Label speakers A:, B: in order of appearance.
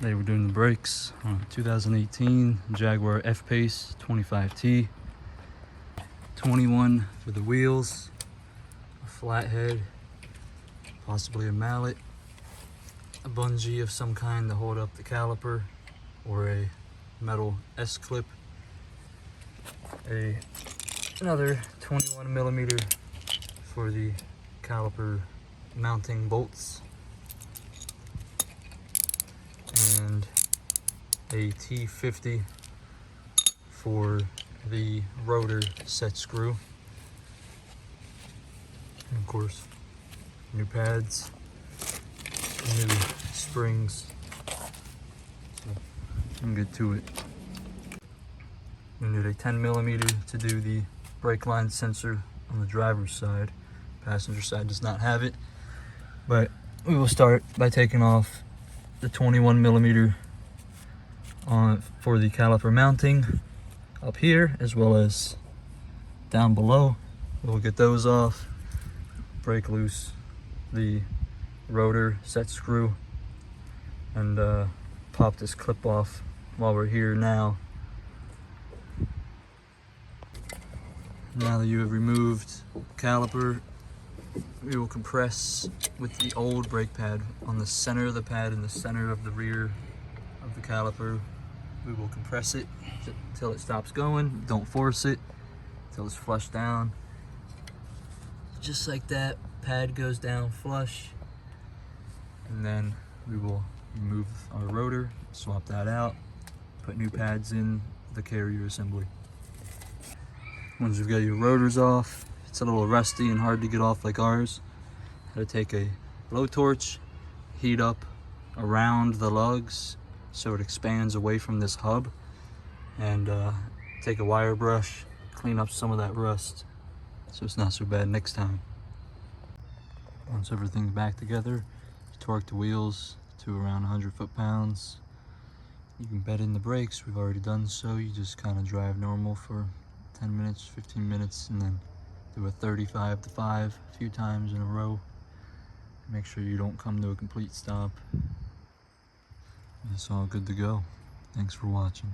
A: Today we're doing the brakes on 2018 Jaguar F-Pace 25T. 21 for the wheels, a flat head, possibly a mallet, a bungee of some kind to hold up the caliper, or a metal S-clip, another 21 millimeter for the caliper mounting bolts, and a T50 for the rotor set screw, and of course new pads, new springs. So I'm good to it. We need a 10 millimeter to do the brake line sensor on the driver's side. Passenger side does not have it, but we will start by taking off the 21 millimeter for the caliper mounting up here, as well as down below. We'll get those off, break loose the rotor set screw, and pop this clip off while we're here now. Now that you have removed the caliper, we will compress with the old brake pad on the center of the pad, in the center of the rear of the caliper. We will compress it until it stops going. Don't force it until it's flushed down. Just like that, pad goes down flush. And then we will remove our rotor, swap that out, put new pads in the carrier assembly. Once you've got your rotors off, it's a little rusty and hard to get off like ours. I had to take a blowtorch, heat up around the lugs so it expands away from this hub, and take a wire brush, clean up some of that rust so it's not so bad next time. Once everything's back together, you torque the wheels to around 100 foot-pounds. You can bed in the brakes. We've already done so. You just kind of drive normal for 10 minutes, 15 minutes, and then do a 35 to 5 a few times in a row. Make sure you don't come to a complete stop. It's all good to go. Thanks for watching.